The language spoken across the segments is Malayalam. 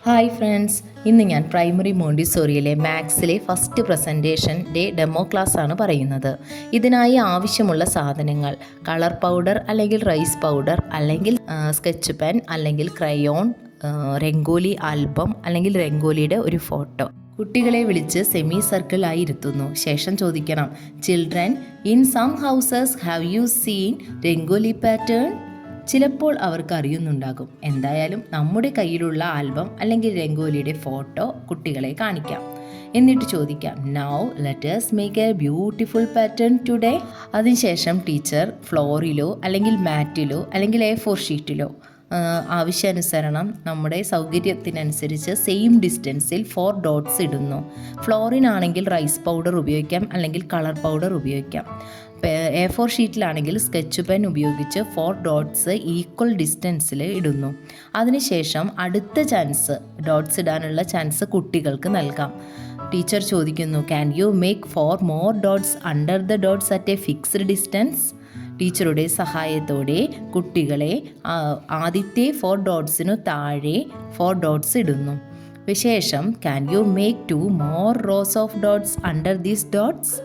ഹായ് ഫ്രണ്ട്സ്, ഇന്ന് ഞാൻ പ്രൈമറി മോണ്ടിസോറിയിലെ മാത്സിലെ ഫസ്റ്റ് പ്രസൻറ്റേഷൻ്റെ ഡെമോ ക്ലാസ്സാണ് പറയുന്നത്. ഇതിനായി ആവശ്യമുള്ള സാധനങ്ങൾ കളർ പൗഡർ അല്ലെങ്കിൽ റൈസ് പൗഡർ അല്ലെങ്കിൽ സ്കെച്ച് പെൻ അല്ലെങ്കിൽ ക്രയോൺ, രംഗോലി ആൽബം അല്ലെങ്കിൽ രംഗോലിയുടെ ഒരു ഫോട്ടോ. കുട്ടികളെ വിളിച്ച് സെമി സർക്കിൾ ആയി ഇരുത്തുന്നു. ശേഷം ചോദിക്കണം, children, in some houses have you seen rangoli pattern? ചിലപ്പോൾ അവർക്ക് അറിയുന്നുണ്ടാകും. എന്തായാലും നമ്മുടെ കയ്യിലുള്ള ആൽബം അല്ലെങ്കിൽ രംഗോലിയുടെ ഫോട്ടോ കുട്ടികളെ കാണിക്കാം. എന്നിട്ട് ചോദിക്കാം, now let us make A beautiful pattern today. അതിനുശേഷം ടീച്ചർ ഫ്ലോറിലോ അല്ലെങ്കിൽ മാറ്റിലോ അല്ലെങ്കിൽ A4 ഷീറ്റിലോ ആവശ്യാനുസരണം നമ്മുടെ സൗകര്യത്തിനനുസരിച്ച് സെയിം ഡിസ്റ്റൻസിൽ 4 ഡോട്ട്സ് ഇടുന്നു. ഫ്ലോറിനാണെങ്കിൽ റൈസ് പൗഡർ ഉപയോഗിക്കാം അല്ലെങ്കിൽ കളർ പൗഡർ ഉപയോഗിക്കാം. A4 ഷീറ്റിലാണെങ്കിൽ സ്കെച്ച് പെൻ ഉപയോഗിച്ച് 4 ഡോട്ട്സ് ഈക്വൽ ഡിസ്റ്റൻസിൽ ഇടുന്നു. അതിനുശേഷം അടുത്ത ഡോട്ട്സ് ഇടാനുള്ള ചാൻസ് കുട്ടികൾക്ക് നൽകാം. ടീച്ചർ ചോദിക്കുന്നു, can you make 4 more dots under the dots at A fixed distance? ടീച്ചറുടെ സഹായത്തോടെ കുട്ടികളെ ആദ്യത്തെ 4 ഡോട്ട്സിനു താഴെ 4 ഡോട്ട്സ് ഇടുന്നു. ശേഷം can you make 2 more rose of dots under these dots?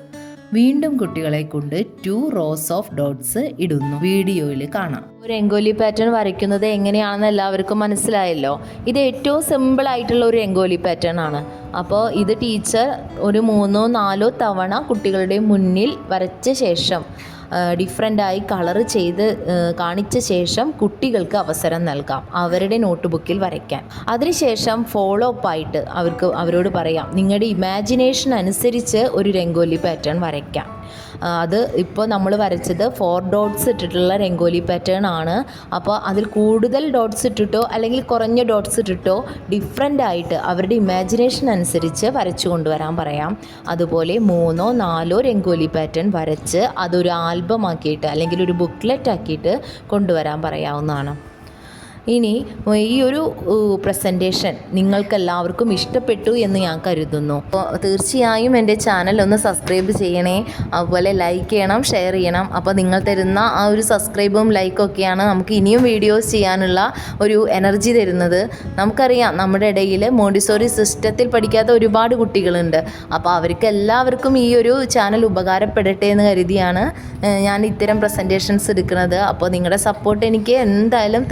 വീണ്ടും കുട്ടികളെ കൊണ്ട് 2 റോസ് ഓഫ് ഡോട്ട്സ് ഇടുന്നു. വീഡിയോയിൽ കാണാം. ഒരു രംഗോലി പാറ്റേൺ വരയ്ക്കുന്നത് എങ്ങനെയാണെന്ന് എല്ലാവർക്കും മനസ്സിലായല്ലോ. ഇത് ഏറ്റവും സിമ്പിൾ ആയിട്ടുള്ള ഒരു രംഗോലി പാറ്റേൺ ആണ്. അപ്പോൾ ഇത് ടീച്ചർ ഒരു 3-4 തവണ കുട്ടികളുടെ മുന്നിൽ വരച്ച ശേഷം ഡിഫറെൻ്റായി കളർ ചെയ്ത് കാണിച്ച ശേഷം കുട്ടികൾക്ക് അവസരം നൽകാം അവരുടെ നോട്ട് ബുക്കിൽ വരയ്ക്കാൻ. അതിനുശേഷം ഫോളോ അപ്പ് ആയിട്ട് അവരോട് പറയാം, നിങ്ങളുടെ ഇമാജിനേഷൻ അനുസരിച്ച് ഒരു രംഗോലി പാറ്റേൺ വരയ്ക്കാം. അത് ഇപ്പോൾ നമ്മൾ വരച്ചത് 4 ഡോട്ട്സ് ഇട്ടിട്ടുള്ള രംഗോലി പാറ്റേൺ ആണ്. അപ്പോൾ അതിൽ കൂടുതൽ ഡോട്ട്സ് ഇട്ടിട്ടോ അല്ലെങ്കിൽ കുറഞ്ഞ ഡോട്ട്സ് ഇട്ടിട്ടോ ഡിഫറെൻ്റ് ആയിട്ട് അവരുടെ ഇമാജിനേഷൻ അനുസരിച്ച് വരച്ചു കൊണ്ടുവരാൻ പറയാം. അതുപോലെ 3-4 രംഗോലി പാറ്റേൺ വരച്ച് അതൊരു ആൽബം ആക്കിയിട്ട് അല്ലെങ്കിൽ ഒരു ബുക്ക്ലെറ്റ് ആക്കിയിട്ട് കൊണ്ടുവരാൻ പറയാവുന്നതാണ്. ഇനി ഈ ഒരു പ്രസൻറ്റേഷൻ നിങ്ങൾക്കെല്ലാവർക്കും ഇഷ്ടപ്പെട്ടു എന്ന് ഞാൻ കരുതുന്നു. അപ്പോൾ തീർച്ചയായും എൻ്റെ ചാനൽ ഒന്ന് സബ്സ്ക്രൈബ് ചെയ്യണേ, അതുപോലെ ലൈക്ക് ചെയ്യണം, ഷെയർ ചെയ്യണം. അപ്പോൾ നിങ്ങൾ തരുന്ന ആ ഒരു സബ്സ്ക്രൈബും ലൈക്കും ഒക്കെയാണ് നമുക്ക് ഇനിയും വീഡിയോസ് ചെയ്യാനുള്ള ഒരു എനർജി തരുന്നത്. നമുക്കറിയാം നമ്മുടെ ഇടയിൽ മോണ്ടിസോറി സിസ്റ്റത്തിൽ പഠിക്കാത്ത ഒരുപാട് കുട്ടികളുണ്ട്. അപ്പോൾ അവർക്ക് എല്ലാവർക്കും ഈ ഒരു ചാനൽ ഉപകാരപ്പെടട്ടെ എന്ന് കരുതിയാണ് ഞാൻ ഇത്തരം പ്രസൻറ്റേഷൻസ് എടുക്കുന്നത്. അപ്പോൾ നിങ്ങളുടെ സപ്പോർട്ട് എനിക്ക് എന്തായാലും